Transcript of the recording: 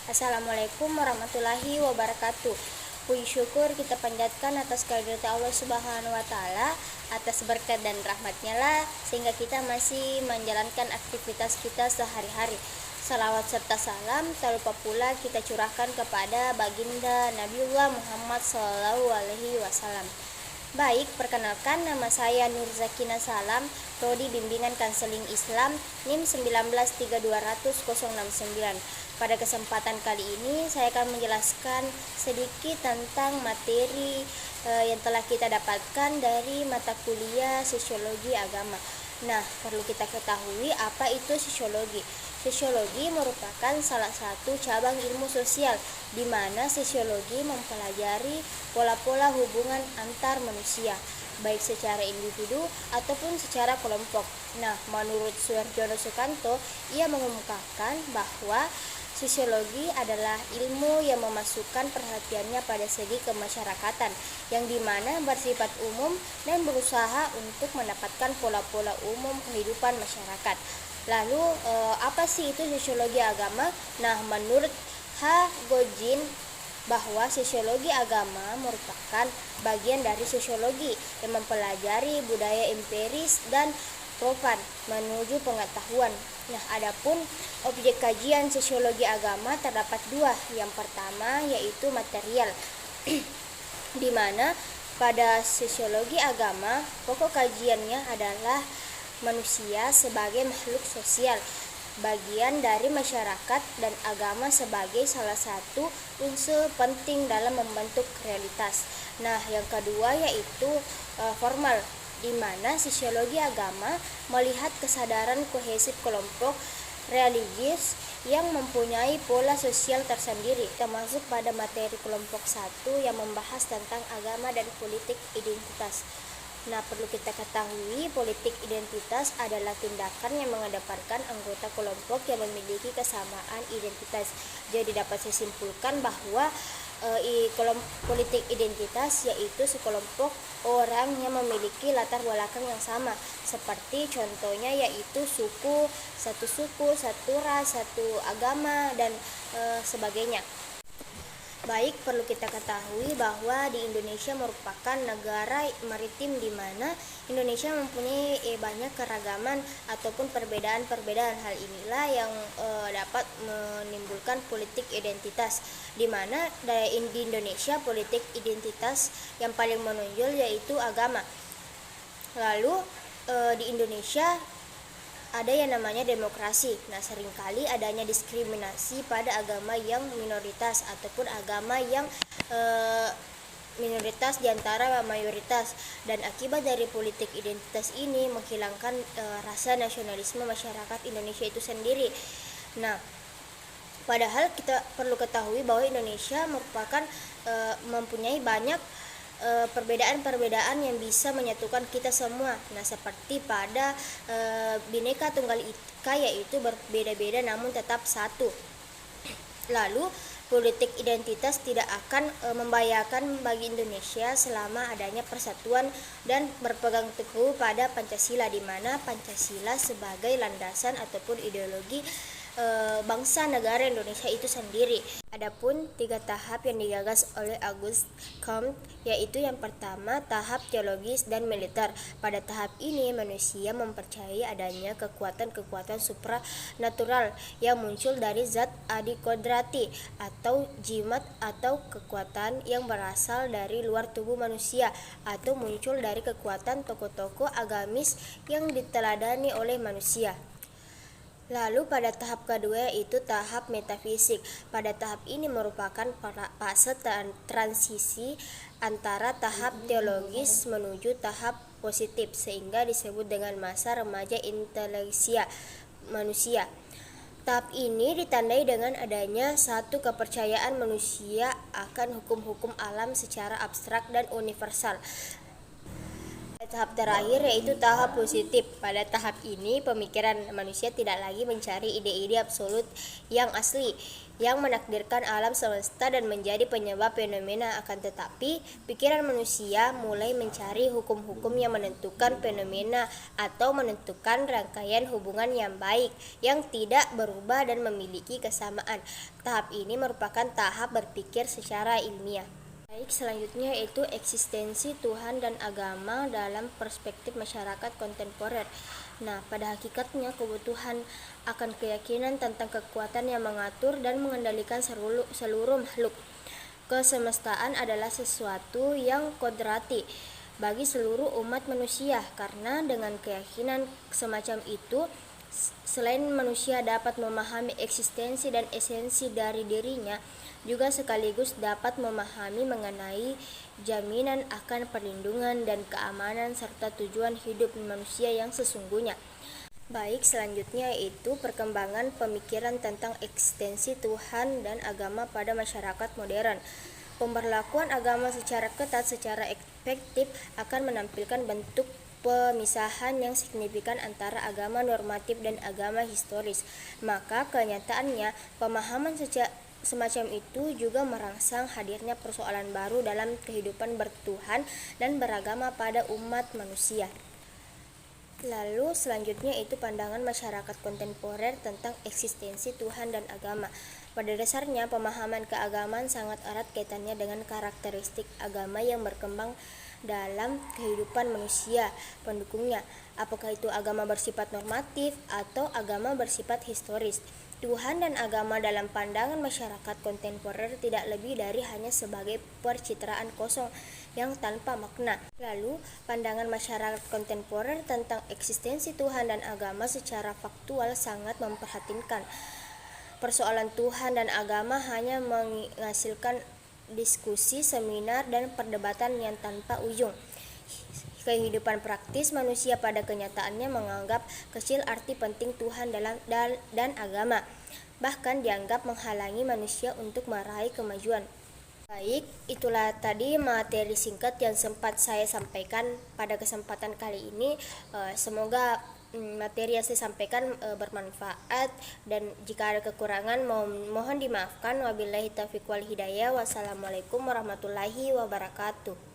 Assalamualaikum warahmatullahi wabarakatuh. Puji syukur kita panjatkan atas kehadirat Allah Subhanahu wa taala, atas berkat dan rahmatnya lah sehingga kita masih menjalankan aktivitas kita sehari-hari. Salawat serta salam tak lupa pula kita curahkan kepada baginda Nabiullah Muhammad SAW. Baik, perkenalkan nama saya Nur Zakina Salam, Prodi Bimbingan Kanseling Islam, NIM 193200069. Pada kesempatan kali ini saya akan menjelaskan sedikit tentang materi yang telah kita dapatkan dari mata kuliah Sosiologi Agama. Nah, perlu kita ketahui apa itu sosiologi. Sosiologi merupakan salah satu cabang ilmu sosial di mana sosiologi mempelajari pola-pola hubungan antar manusia, baik secara individu ataupun secara kelompok. Nah, menurut Suharjono Sukanto, ia mengemukakan bahwa sosiologi adalah ilmu yang memasukkan perhatiannya pada segi kemasyarakatan, yang dimana bersifat umum dan berusaha untuk mendapatkan pola-pola umum kehidupan masyarakat. Lalu, apa sih itu sosiologi agama? Nah, menurut H. Gojin, bahwa sosiologi agama merupakan bagian dari sosiologi yang mempelajari budaya empiris dan profan menuju pengetahuan. Nah, adapun objek kajian sosiologi agama terdapat dua. Yang pertama yaitu material, di mana pada sosiologi agama pokok kajiannya adalah manusia sebagai makhluk sosial, bagian dari masyarakat, dan agama sebagai salah satu unsur penting dalam membentuk realitas. Nah, yang kedua yaitu formal, di mana sosiologi agama melihat kesadaran kohesif kelompok religius yang mempunyai pola sosial tersendiri, termasuk pada materi kelompok 1 yang membahas tentang agama dan politik identitas. Nah, perlu kita ketahui, politik identitas adalah tindakan yang mengedepankan anggota kelompok yang memiliki kesamaan identitas. Jadi dapat saya simpulkan bahwa politik identitas yaitu sekelompok orang yang memiliki latar belakang yang sama, seperti contohnya yaitu satu suku, satu ras, satu agama, dan sebagainya. Baik, perlu kita ketahui bahwa di Indonesia merupakan negara maritim di mana Indonesia mempunyai banyak keragaman ataupun perbedaan-perbedaan. Hal inilah yang dapat menimbulkan politik identitas, di mana di Indonesia politik identitas yang paling menonjol yaitu agama. Lalu di Indonesia ada yang namanya demokrasi. Nah, seringkali adanya diskriminasi pada agama yang minoritas ataupun agama yang minoritas di antara mayoritas, dan akibat dari politik identitas ini menghilangkan rasa nasionalisme masyarakat Indonesia itu sendiri. Nah, padahal kita perlu ketahui bahwa Indonesia merupakan mempunyai banyak perbedaan-perbedaan yang bisa menyatukan kita semua. Nah, seperti pada Bhinneka Tunggal Ika, yaitu berbeda-beda namun tetap satu. Lalu, politik identitas tidak akan membahayakan bagi Indonesia selama adanya persatuan dan berpegang teguh pada Pancasila, di mana Pancasila sebagai landasan ataupun ideologi bangsa negara Indonesia itu sendiri. Adapun 3 tahap yang digagas oleh Auguste Comte, yaitu yang pertama tahap teologis dan militer. Pada tahap ini manusia mempercayai adanya kekuatan-kekuatan supranatural yang muncul dari zat adikodrati atau jimat, atau kekuatan yang berasal dari luar tubuh manusia atau muncul dari kekuatan tokoh-tokoh agamis yang diteladani oleh manusia. Lalu pada tahap kedua yaitu tahap metafisik. Pada tahap ini merupakan fase transisi antara tahap teologis menuju tahap positif, sehingga disebut dengan masa remaja inteleksia manusia. Tahap ini ditandai dengan adanya satu kepercayaan manusia akan hukum-hukum alam secara abstrak dan universal. Tahap terakhir yaitu tahap positif. Pada tahap ini, pemikiran manusia tidak lagi mencari ide-ide absolut yang asli, yang menakdirkan alam semesta dan menjadi penyebab fenomena, akan tetapi pikiran manusia mulai mencari hukum-hukum yang menentukan fenomena atau menentukan rangkaian hubungan yang baik, yang tidak berubah dan memiliki kesamaan. Tahap ini merupakan tahap berpikir secara ilmiah. Baik, selanjutnya yaitu eksistensi Tuhan dan agama dalam perspektif masyarakat kontemporer. Nah, pada hakikatnya kebutuhan akan keyakinan tentang kekuatan yang mengatur dan mengendalikan seluruh makhluk kesemestaan adalah sesuatu yang kodrati bagi seluruh umat manusia, karena dengan keyakinan semacam itu, selain manusia dapat memahami eksistensi dan esensi dari dirinya, juga sekaligus dapat memahami mengenai jaminan akan perlindungan dan keamanan serta tujuan hidup manusia yang sesungguhnya. Baik, selanjutnya yaitu perkembangan pemikiran tentang eksistensi Tuhan dan agama pada masyarakat modern. Pemberlakuan agama secara ketat secara efektif akan menampilkan bentuk pemisahan yang signifikan antara agama normatif dan agama historis. Maka kenyataannya pemahaman semacam itu juga merangsang hadirnya persoalan baru dalam kehidupan bertuhan dan beragama pada umat manusia. Lalu selanjutnya itu pandangan masyarakat kontemporer tentang eksistensi Tuhan dan agama. Pada dasarnya pemahaman keagamaan sangat erat kaitannya dengan karakteristik agama yang berkembang dalam kehidupan manusia pendukungnya, apakah itu agama bersifat normatif atau agama bersifat historis. Tuhan dan agama dalam pandangan masyarakat kontemporer tidak lebih dari hanya sebagai percitraan kosong yang tanpa makna. Lalu, pandangan masyarakat kontemporer tentang eksistensi Tuhan dan agama secara faktual sangat memperhatikan persoalan Tuhan dan agama hanya menghasilkan diskusi, seminar, dan perdebatan yang tanpa ujung. Kehidupan praktis manusia pada kenyataannya menganggap kecil arti penting Tuhan dan agama, bahkan dianggap menghalangi manusia untuk meraih kemajuan. Baik, itulah tadi materi singkat yang sempat saya sampaikan pada kesempatan kali ini. Semoga materi yang saya sampaikan bermanfaat, dan jika ada kekurangan mohon dimaafkan. Wabillahi taufiq wal hidayah. Wassalamualaikum warahmatullahi wabarakatuh.